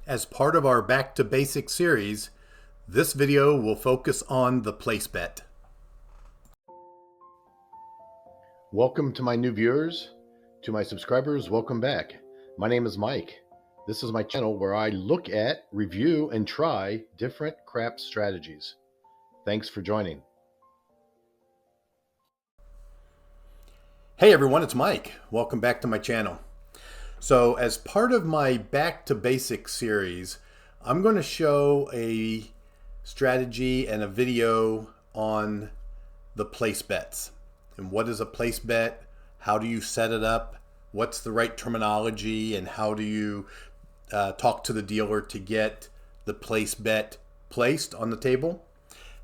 As part of our Back to Basics series, this video will focus on the place bet. Welcome to my new viewers. To my subscribers, welcome back. My name is Mike. This is my channel where I look at, review, and try different craps strategies. Thanks for joining. Hey everyone, it's Mike. Welcome back to my channel. So as part of my Back to Basics series, I'm going to show a strategy and a video on the place bets. And what is a place bet? How do you set it up? What's the right terminology? And how do you talk to the dealer to get the place bet placed on the table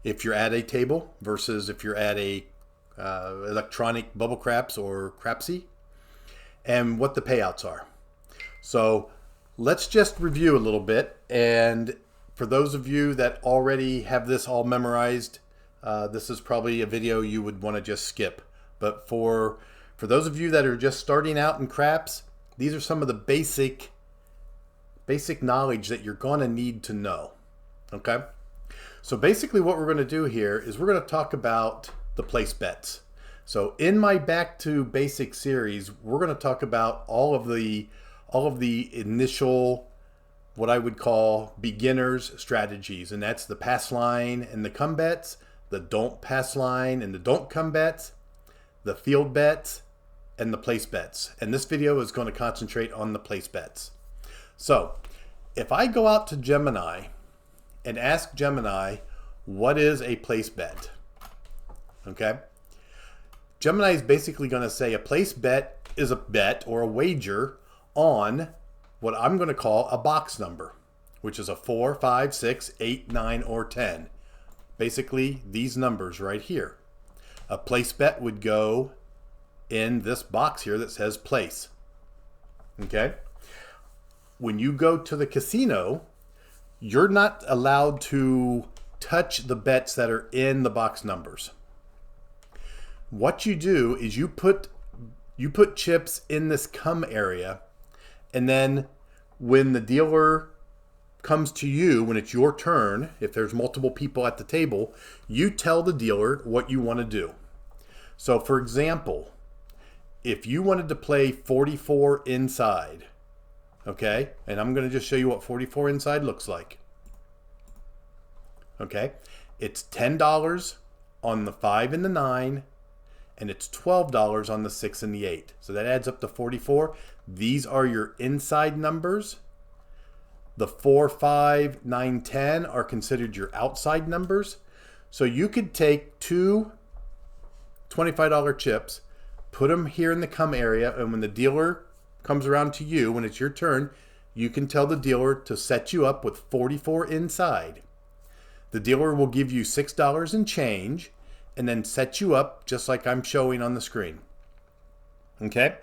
if you're at a table versus if you're at a electronic bubble craps or crapsy, and what the payouts are. So let's just review a little bit. And for those of you that already have this all memorized, this is probably a video you would want to just skip. But for those of you that are just starting out in craps, these are some of the basic knowledge that you're going to need to know. Okay? So basically what we're going to do here is we're going to talk about the place bets. So in my Back to Basics series, we're going to talk about all of the initial, what I would call beginners strategies, and that's the pass line and the come bets, the don't pass line and the don't come bets, the field bets, and the place bets. And this video is going to concentrate on the place bets. So if I go out to Gemini and ask Gemini, what is a place bet? Okay. Gemini is basically going to say a place bet is a bet or a wager on what I'm going to call a box number, which is a 4, 5, 6, 8, 9, or 10. Basically, these numbers right here. A place bet would go in this box here that says place. Okay? When you go to the casino, you're not allowed to touch the bets that are in the box numbers. What you do is you put chips in this come area, and then when the dealer comes to you, when it's your turn, if there's multiple people at the table, you tell the dealer what you want to do. So for example, if you wanted to play 44 inside, okay, and I'm going to just show you what 44 inside looks like. Okay, it's $10 on the 5 and the 9, and it's $12 on the 6 and the 8. So that adds up to 44. These are your inside numbers. The 4, 5, 9, 10 are considered your outside numbers. So you could take two $25 chips, put them here in the come area, and when the dealer comes around to you, when it's your turn, you can tell the dealer to set you up with 44 inside. The dealer will give you $6 in change and then set you up just like I'm showing on the screen. Okay?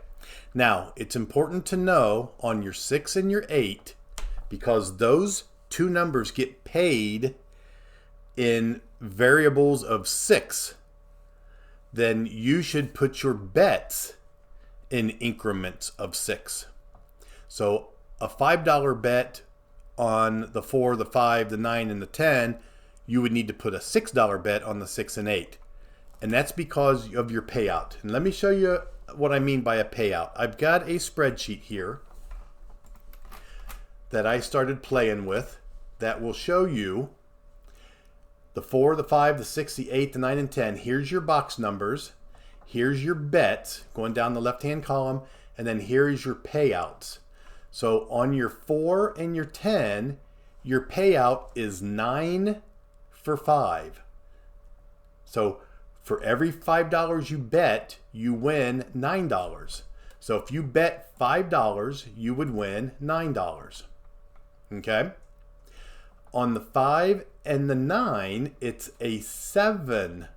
Now, it's important to know on your 6 and your 8, because those two numbers get paid in variables of 6, then you should put your bets in increments of 6. So a $5 bet on the 4, the 5, the 9, and the 10, you would need to put a $6 bet on the 6 and 8. And that's because of your payout. And let me show you what I mean by a payout. I've got a spreadsheet here that I started playing with that will show you the 4, the 5, the 6, the 8, the 9, and 10. Here's your box numbers. Here's your bets going down the left-hand column. And then here is your payouts. So on your 4 and your 10, your payout is 9 for 5. So for every $5 you bet, you win $9. So if you bet $5, you would win $9. Okay? On the 5 and the 9, it's a $7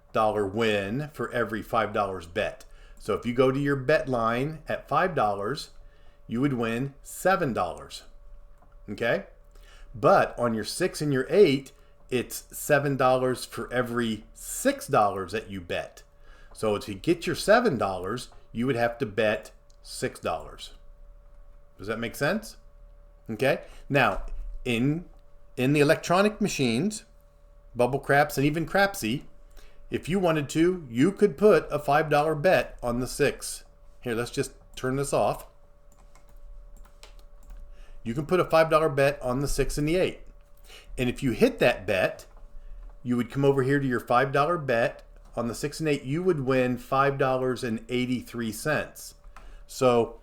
win for every $5 bet. So if you go to your bet line at $5, you would win $7. Okay? But on your 6 and your 8, it's $7 for every $6 that you bet. So to get your $7, you would have to bet $6. Does that make sense? Okay. Now, In the electronic machines, Bubble Craps and even Crapsy, if you wanted to, you could put a $5 bet on the 6. Here, let's just turn this off. You can put a $5 bet on the 6 and the 8. And if you hit that bet, you would come over here to your $5 bet on the 6 and 8. You would win $5.83. So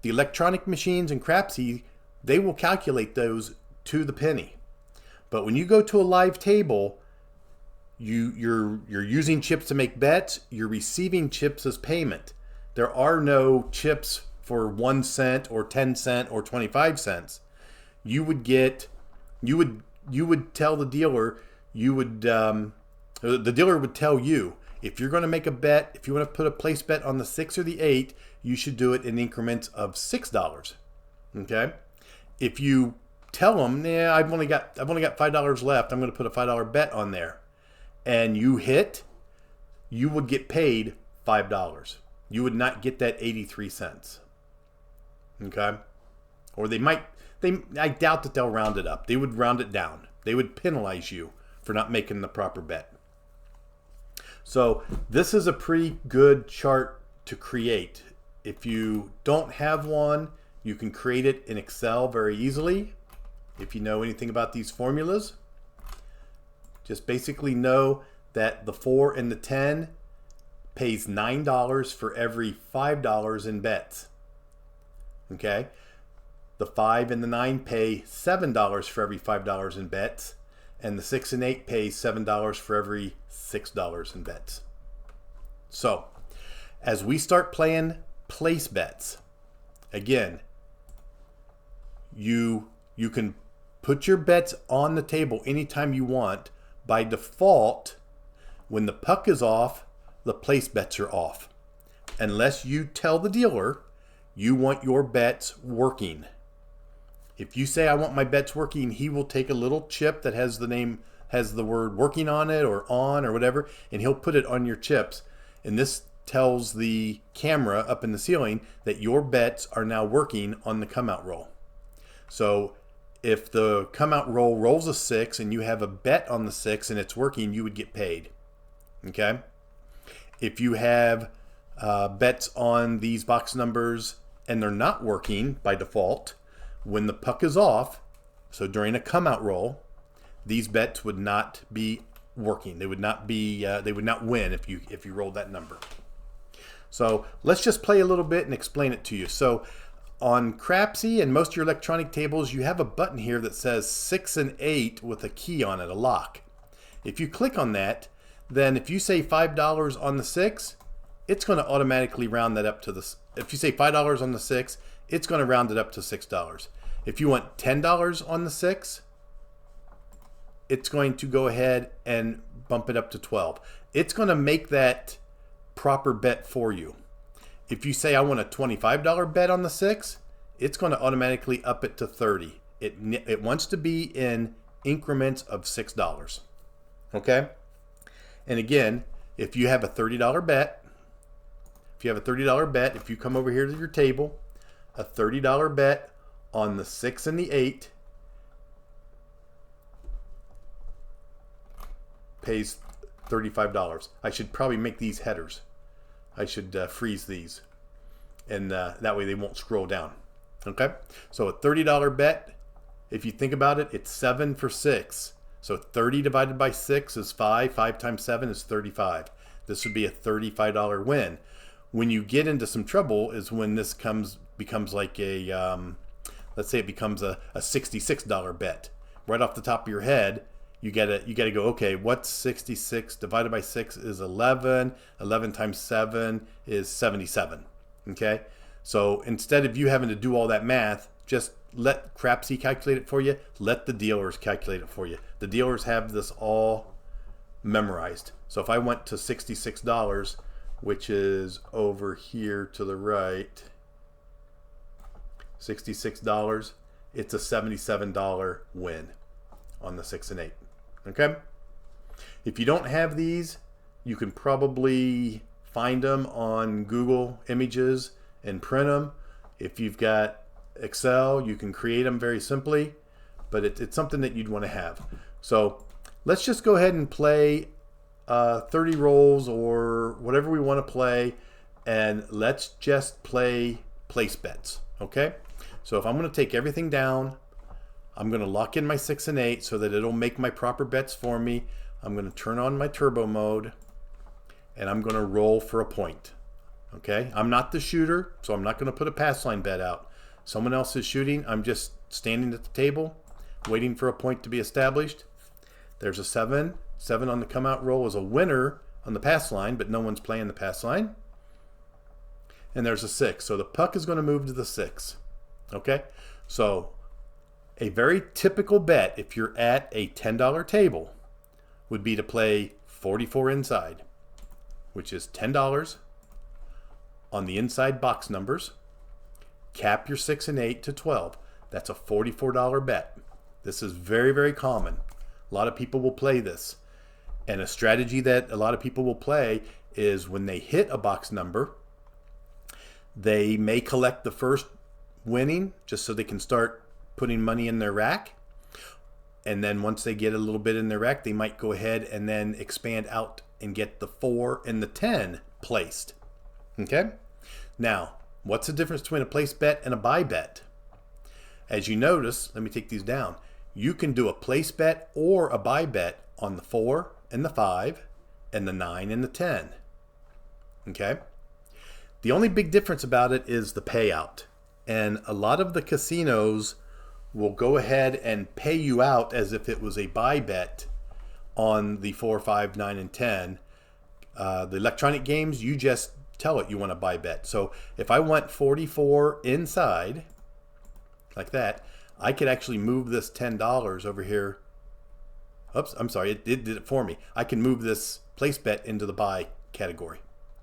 the electronic machines and Crapsy, they will calculate those to the penny. But when you go to a live table, you're using chips to make bets. You're receiving chips as payment. There are no chips for 1 cent or 10 cent or 25 cents. You would tell the dealer, the dealer would tell you, if you're going to make a bet, if you want to put a place bet on the 6 or the 8, you should do it in increments of $6. Okay? If you tell them, yeah, I've only got $5 left, I'm going to put a $5 bet on there, and you hit, you would get paid $5. You would not get that 83 cents. Okay? Or I doubt that they'll round it up. They would round it down. They would penalize you for not making the proper bet. So this is a pretty good chart to create. If you don't have one, you can create it in Excel very easily. If you know anything about these formulas, just basically know that the 4 and the 10 pays $9 for every $5 in bets. Okay? The 5 and the 9 pay $7 for every $5 in bets, and the 6 and 8 pay $7 for every $6 in bets. So, as we start playing place bets, again, you can put your bets on the table anytime you want. By default, when the puck is off, the place bets are off. Unless you tell the dealer you want your bets working. If you say, I want my bets working, he will take a little chip that has the word working on it or on or whatever, and he'll put it on your chips. And this tells the camera up in the ceiling that your bets are now working on the come out roll. So if the come out roll rolls a 6 and you have a bet on the 6 and it's working, you would get paid. Okay? If you have bets on these box numbers and they're not working by default, when the puck is off, so during a come out roll, these bets would not be working. They would not win if you rolled that number. So let's just play a little bit and explain it to you. So on Crapsy and most of your electronic tables, you have a button here that says 6 and 8 with a key on it, a lock. If you click on that, then if you say $5 on the 6, it's going to automatically round that up to the. If you say $5 on the 6, it's going to round it up to $6. If you want $10 on the 6, it's going to go ahead and bump it up to 12. It's going to make that proper bet for you. If you say I want a $25 bet on the 6, it's going to automatically up it to 30. It wants to be in increments of $6. Okay? And again, if you have a $30 bet, if you come over here to your table, a $30 bet on the 6 and the 8 pays $35. I should probably make these headers. I should freeze these, and that way they won't scroll down. Okay, so a $30 bet, if you think about it, it's 7 for 6. So 30 divided by 6 is 5. 5 times 7 is 35. This would be a $35 win. When you get into some trouble is when this becomes like a, let's say it becomes a $66 bet. Right off the top of your head, you gotta go, okay, what's 66 divided by 6 is 11. 11 times 7 is 77. Okay? So instead of you having to do all that math, just let Crapsy calculate it for you. Let the dealers calculate it for you. The dealers have this all memorized. So if I went to $66, which is over here to the right, $66, it's a $77 win on the 6 and 8. Okay? If you don't have these, you can probably find them on Google Images and print them. If you've got Excel, you can create them very simply. but it's something that you'd want to have. So let's just go ahead and play 30 rolls or whatever we want to play, and let's just play place bets. Okay, so if I'm going to take everything down, I'm going to lock in my 6 and 8 so that it'll make my proper bets for me. I'm going to turn on my turbo mode, and I'm going to roll for a point. Okay, I'm not the shooter, so I'm not going to put a pass line bet out. Someone else is shooting. I'm just standing at the table waiting for a point to be established. There's a 7. 7 on the come out roll is a winner on the pass line, but no one's playing the pass line. And there's a 6. So the puck is going to move to the 6. Okay, so a very typical bet if you're at a $10 table would be to play 44 inside, which is $10 on the inside box numbers. Cap your 6 and 8 to 12. That's a $44 bet. This is very, very common. A lot of people will play this. And a strategy that a lot of people will play is when they hit a box number, they may collect the first winning just so they can start putting money in their rack. And then once they get a little bit in their rack, they might go ahead and then expand out and get the 4 and the 10 placed. Okay? Now, what's the difference between a place bet and a buy bet? As you notice, let me take these down. You can do a place bet or a buy bet on the 4 and the 5 and the 9 and the 10. Okay? The only big difference about it is the payout. And a lot of the casinos will go ahead and pay you out as if it was a buy bet on the 4, 5, 9, and 10. The electronic games, you just tell it you want to buy bet. So if I want 44 inside, like that, I could actually move this $10 over here. Oops, I'm sorry, it did it for me. I can move this place bet into the buy category.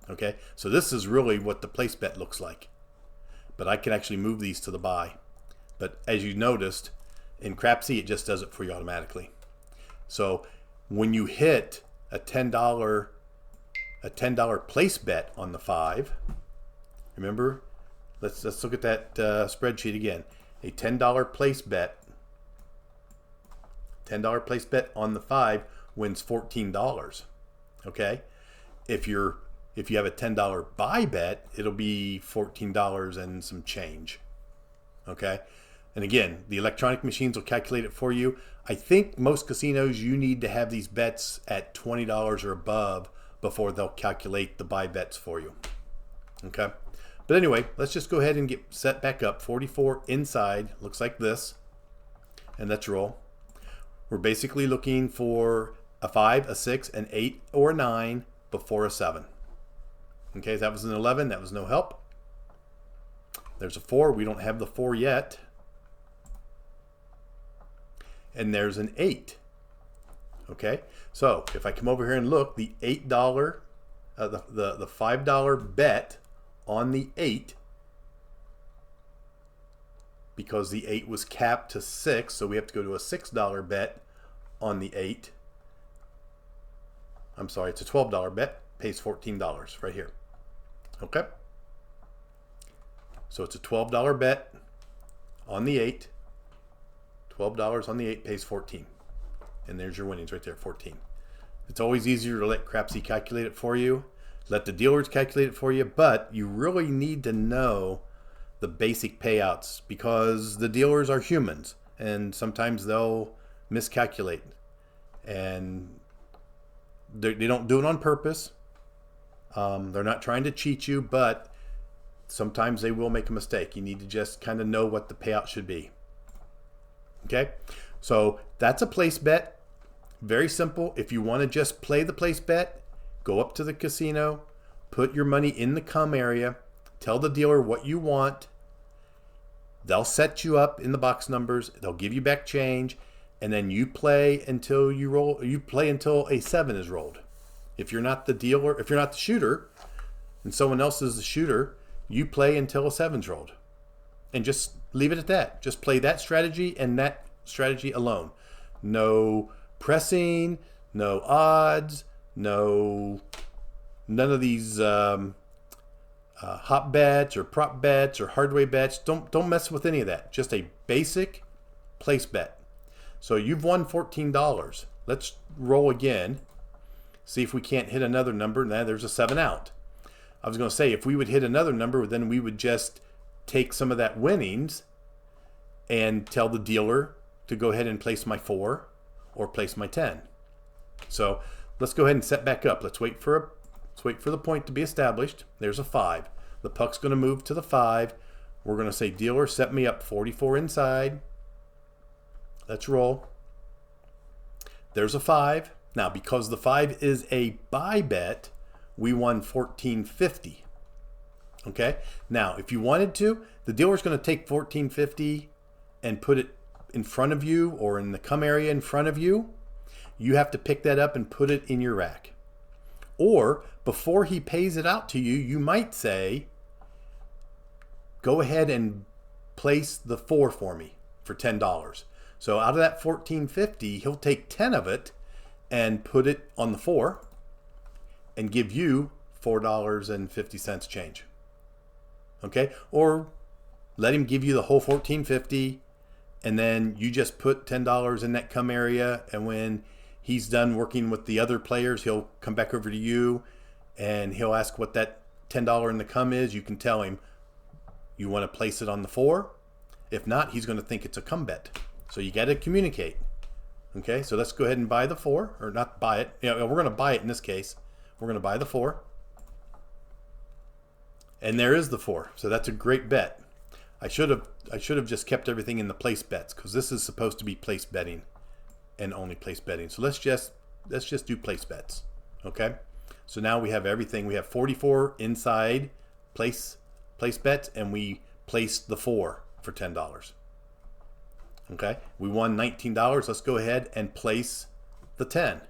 Okay, so this is really what the place bet looks like. But I can actually move these to the buy. But as you noticed, in Crapsy, it just does it for you automatically. So when you hit a $10 place bet on the 5, remember, let's look at that spreadsheet again. A $10 place bet, $10 place bet on the 5 wins $14. Okay, if you have a $10 buy bet, it'll be $14 and some change. Okay, and again, the electronic machines will calculate it for you. I think most casinos, you need to have these bets at $20 or above before they'll calculate the buy bets for you. Okay, but anyway, let's just go ahead and get set back up. 44 inside looks like this, and let's roll. We're basically looking for a 5, a 6, an 8, or a 9 before a 7. Okay, that was an 11. That was no help. There's a 4. We don't have the 4 yet. And there's an 8. Okay, so if I come over here and look, the $8, the $5 bet on the 8, because the 8 was capped to 6, so we have to go to a $6 bet on the 8. I'm sorry, it's a $12 bet, pays $14 right here. Okay, so it's a $12 bet on the 8. $12 on the 8 pays 14. And there's your winnings right there, 14. It's always easier to let Crapsy calculate it for you. Let the dealers calculate it for you, but you really need to know the basic payouts because the dealers are humans and sometimes they'll miscalculate. And they don't do it on purpose. They're not trying to cheat you, but sometimes they will make a mistake. You need to just kind of know what the payout should be. Okay, so that's a place bet. Very simple. If you want to just play the place bet, go up to the casino, put your money in the come area, tell the dealer what you want. They'll set you up in the box numbers. They'll give you back change, and then you play until you roll. You play until a 7 is rolled. If you're not the dealer, if you're not the shooter, and someone else is the shooter, you play until a 7's rolled, and just leave it at that. Just play that strategy and that strategy alone. No pressing, no odds, none of these hot bets or prop bets or hardway bets. Don't mess with any of that. Just a basic place bet. So you've won $14. Let's roll again. See if we can't hit another number. Now there's a 7 out. I was going to say, if we would hit another number, then we would just take some of that winnings and tell the dealer to go ahead and place my 4 or place my 10. So let's go ahead and set back up. Let's wait for the point to be established. There's a 5. The puck's going to move to the 5. We're going to say, dealer, set me up 44 inside. Let's roll. There's a 5. Now, because the 5 is a buy bet, we won $14.50. Okay? Now, if you wanted to, the dealer's going to take $14.50 and put it in front of you or in the come area in front of you. You have to pick that up and put it in your rack. Or, before he pays it out to you, you might say, go ahead and place the 4 for me for $10. So out of that $14.50, he'll take 10 of it and put it on the 4 and give you $4.50 change. Okay? Or let him give you the whole $14.50 and then you just put $10 in that come area, and when he's done working with the other players, he'll come back over to you and he'll ask what that $10 in the come is. You can tell him you want to place it on the 4. If not, he's going to think it's a come bet. So you got to communicate. Okay, so let's go ahead and buy the 4, or not buy it. You know, we're going to buy it in this case. We're going to buy the 4. And there is the 4. So that's a great bet. I should have just kept everything in the place bets, because this is supposed to be place betting and only place betting. So let's just do place bets. Okay? So now we have everything. We have 44 inside place bets, and we placed the 4 for $10. Okay, we won $19. Let's go ahead and place the 10.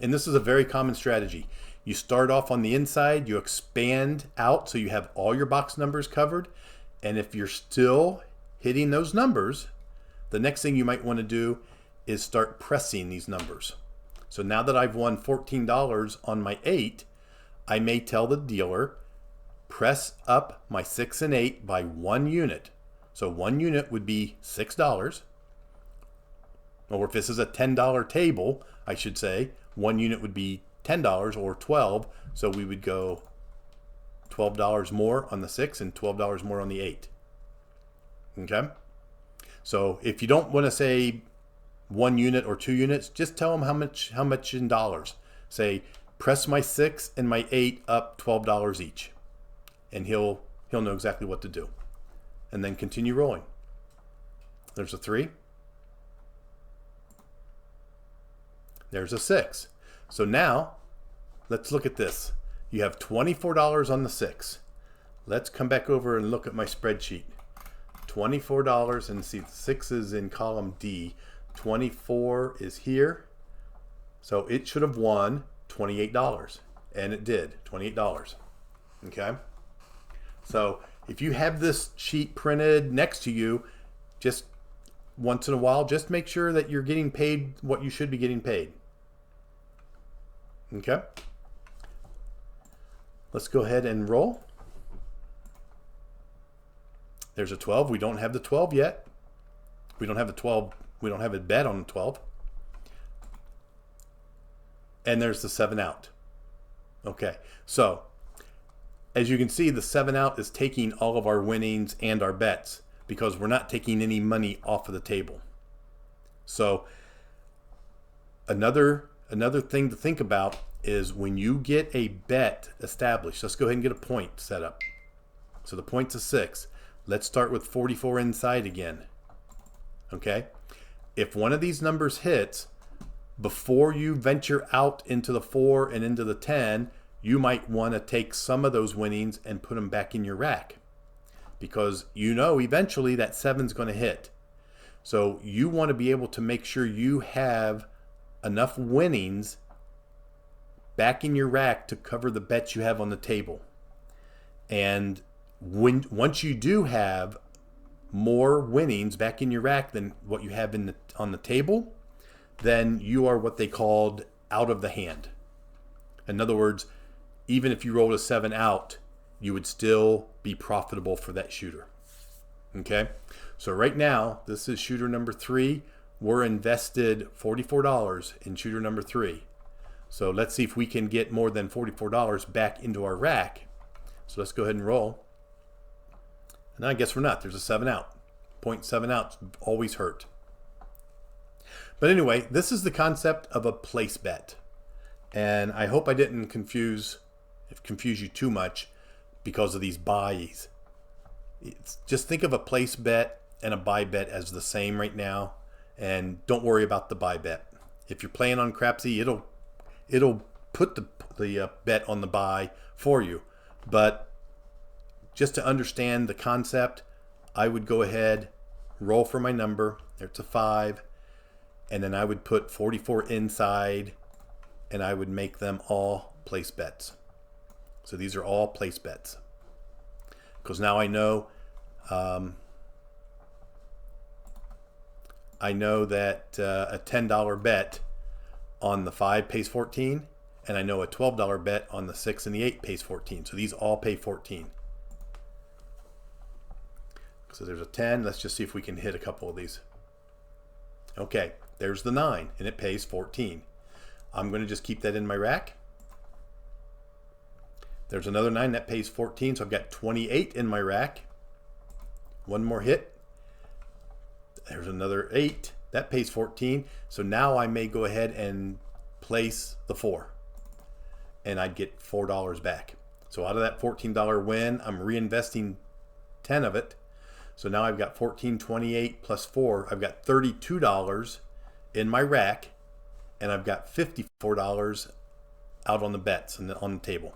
And this is a very common strategy. You start off on the inside, you expand out so you have all your box numbers covered. And if you're still hitting those numbers, the next thing you might want to do is start pressing these numbers. So now that I've won $14 on my 8, I may tell the dealer, press up my 6 and 8 by 1 unit. So 1 unit would be $6. Or if this is a $10 table, I should say, 1 unit would be $10 or 12. So we would go $12 more on the 6 and $12 more on the 8. Okay? So if you don't want to say 1 unit or 2 units, just tell them how much in dollars. Say, press my 6 and my 8 up $12 each. And he'll know exactly what to do. And then continue rolling. There's a 3. There's a 6. So now, let's look at this. You have $24 on the 6. Let's come back over and look at my spreadsheet. $24, and see the 6 is in column D. 24 is here. So it should have won $28. And it did, $28. Okay? So if you have this sheet printed next to you, just once in a while, just make sure that you're getting paid what you should be getting paid. Okay? Let's go ahead and roll. There's a 12. We don't have the 12 yet. We don't have the 12. We don't have a bet on the 12. And there's the 7 out. Okay. So, as you can see, the 7 out is taking all of our winnings and our bets because we're not taking any money off of the table. So, another thing to think about is when you get a bet established, let's go ahead and get a point set up. So the point's a 6. Let's start with 44 inside again. Okay? If one of these numbers hits, before you venture out into the 4 and into the 10, you might want to take some of those winnings and put them back in your rack. Because you know eventually that 7's going to hit. So you want to be able to make sure you have enough winnings back in your rack to cover the bets you have on the table. And once you do have more winnings back in your rack than what you have on the table, then you are what they called out of the hand. In other words, even if you rolled a 7 out, you would still be profitable for that shooter. Okay, so right now, this is shooter number 3. We're invested $44 in shooter number 3. So let's see if we can get more than $44 back into our rack. So let's go ahead and roll. And I guess we're not. There's a 7 out. 0.7 outs always hurt. But anyway, this is the concept of a place bet. And I hope I didn't confuse you too much because of these buys. Just think of a place bet and a buy bet as the same right now. And don't worry about the buy bet. If you're playing on Crapsy, it'll put the bet on the buy for you. But just to understand the concept, I would go ahead, roll for my number. There's a 5. And then I would put 44 inside, and I would make them all place bets. So these are all place bets. Because now I know that a $10 bet on the 5 pays 14, and I know a $12 bet on the 6 and the 8 pays 14. So these all pay 14. So there's a 10. Let's just see if we can hit a couple of these. Okay, there's the 9, and it pays 14. I'm going to just keep that in my rack. There's another 9 that pays 14, so I've got 28 in my rack. One more hit. There's another 8. That pays 14. So now I may go ahead and place the 4. And I'd get $4 back. So out of that $14 win, I'm reinvesting 10 of it. So now I've got 14, 28 plus 4. I've got $32 in my rack. And I've got $54 out on the bets and on the table.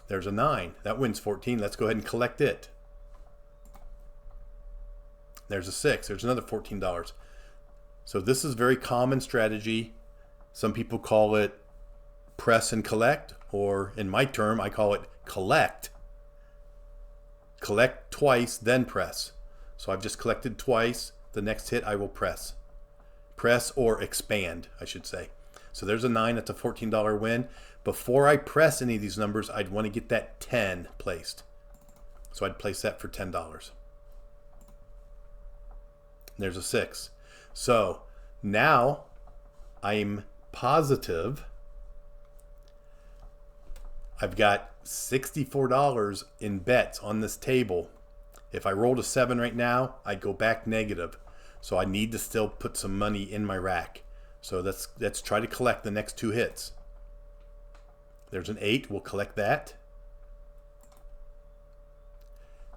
There's a 9. That wins 14. Let's go ahead and collect it. There's a 6. There's another $14. So this is very common strategy. Some people call it press and collect, or in my term, I call it collect. Collect twice, then press. So I've just collected twice. The next hit I will press. Press or expand, I should say. So there's a 9. That's a $14 win. Before I press any of these numbers, I'd want to get that 10 placed. So I'd place that for $10. There's a 6. So now I'm positive. I've got $64 in bets on this table. If I rolled a 7 right now, I'd go back negative. So I need to still put some money in my rack. So let's try to collect the next 2 hits. There's an 8. We'll collect that.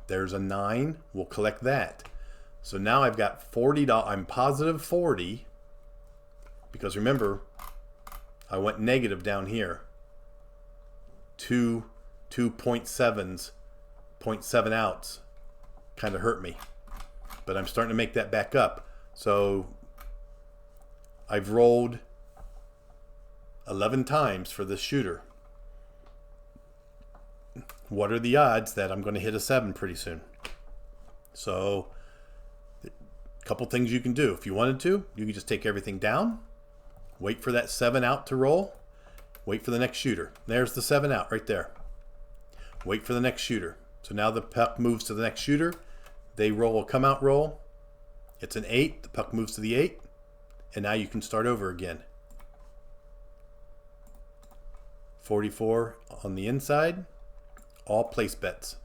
There's a 9. We'll collect that. So now I've got $40. I'm positive 40. Because remember, I went negative down here. 2.7s, 0.7 outs kind of hurt me. But I'm starting to make that back up. So I've rolled 11 times for this shooter. What are the odds that I'm going to hit a 7 pretty soon? So a couple things you can do. If you wanted to, you can just take everything down, wait for that 7 out to roll, wait for the next shooter. There's the 7 out right there. Wait for the next shooter. So now the puck moves to the next shooter. They roll a come out roll. It's an 8. The puck moves to the 8. And now you can start over again. 44 on the inside. All place bets.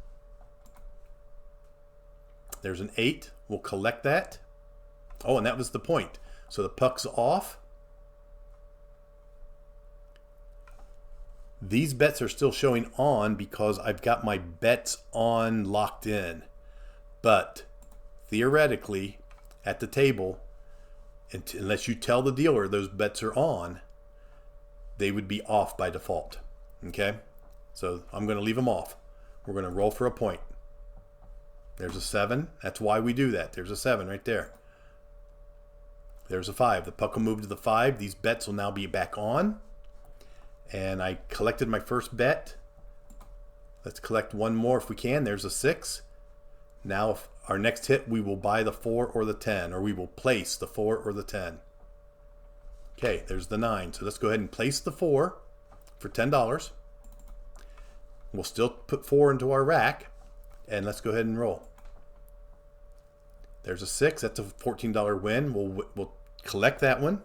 There's an 8. We'll collect that. Oh, and that was the point. So the puck's off. These bets are still showing on because I've got my bets on locked in. But theoretically, at the table, unless you tell the dealer those bets are on, they would be off by default. Okay? So I'm going to leave them off. We're going to roll for a point. There's a 7. That's why we do that. There's a 7 right there. There's a 5. The puck will move to the 5. These bets will now be back on. And I collected my first bet. Let's collect one more if we can. There's a 6. Now if our next hit, we will buy the 4 or the 10, or we will place the 4 or the 10. Okay, there's the 9. So let's go ahead and place the 4 for $10. We'll still put 4 into our rack. And let's go ahead and roll. There's a 6. That's a $14 win. We'll collect that one.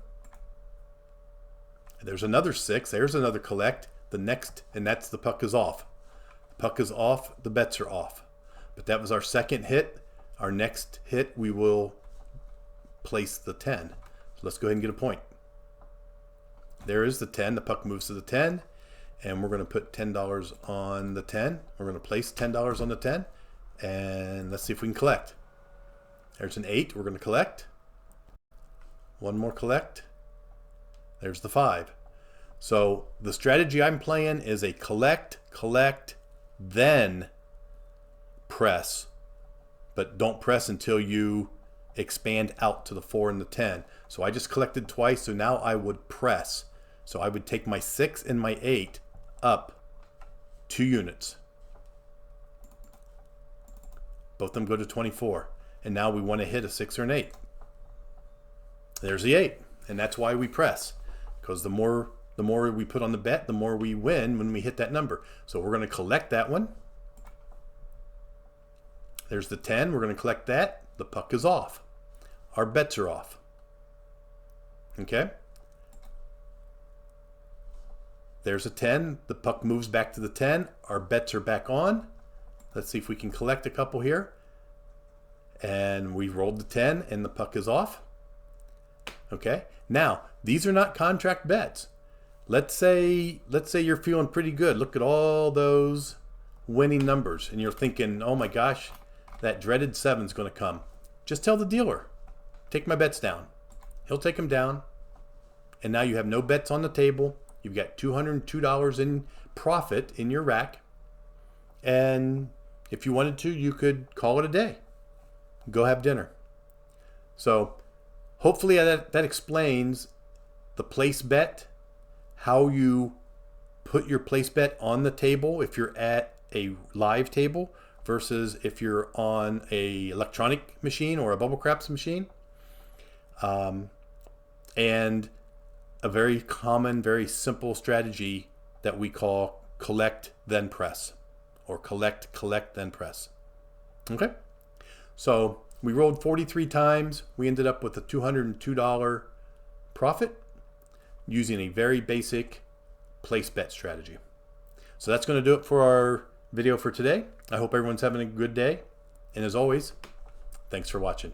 There's another 6. There's another collect. The next, and that's the puck is off. The puck is off. The bets are off. But that was our second hit. Our next hit, we will place the 10. So let's go ahead and get a point. There is the 10. The puck moves to the 10. And we're going to put $10 on the 10. We're going to place $10 on the 10. And let's see if we can collect. There's an 8. We're going to collect. One more collect. There's the 5. So the strategy I'm playing is a collect, then press. But don't press until you expand out to the 4 and the 10. So I just collected twice, so now I would press. So I would take my 6 and my 8 up 2 units. Both of them go to 24. And now we want to hit a 6 or an 8. There's the 8. And that's why we press. Because the more we put on the bet, the more we win when we hit that number. So we're going to collect that one. There's the 10. We're going to collect that. The puck is off. Our bets are off. Okay? There's a 10. The puck moves back to the 10. Our bets are back on. Let's see if we can collect a couple here. And we rolled the 10 and the puck is off. Okay? Now, these are not contract bets. Let's say you're feeling pretty good. Look at all those winning numbers and you're thinking, "Oh my gosh, that dreaded 7 is going to come." Just tell the dealer, "Take my bets down." He'll take them down. And now you have no bets on the table. You've got $202 in profit in your rack. And if you wanted to, you could call it a day. Go have dinner. So hopefully that explains the place bet, how you put your place bet on the table if you're at a live table versus if you're on a electronic machine or a bubble craps machine. And a very common, very simple strategy that we call collect, then press. Or collect, then press. Okay? So we rolled 43 times. We ended up with a $202 profit using a very basic place bet strategy. So that's going to do it for our video for today. I hope everyone's having a good day. And as always, thanks for watching.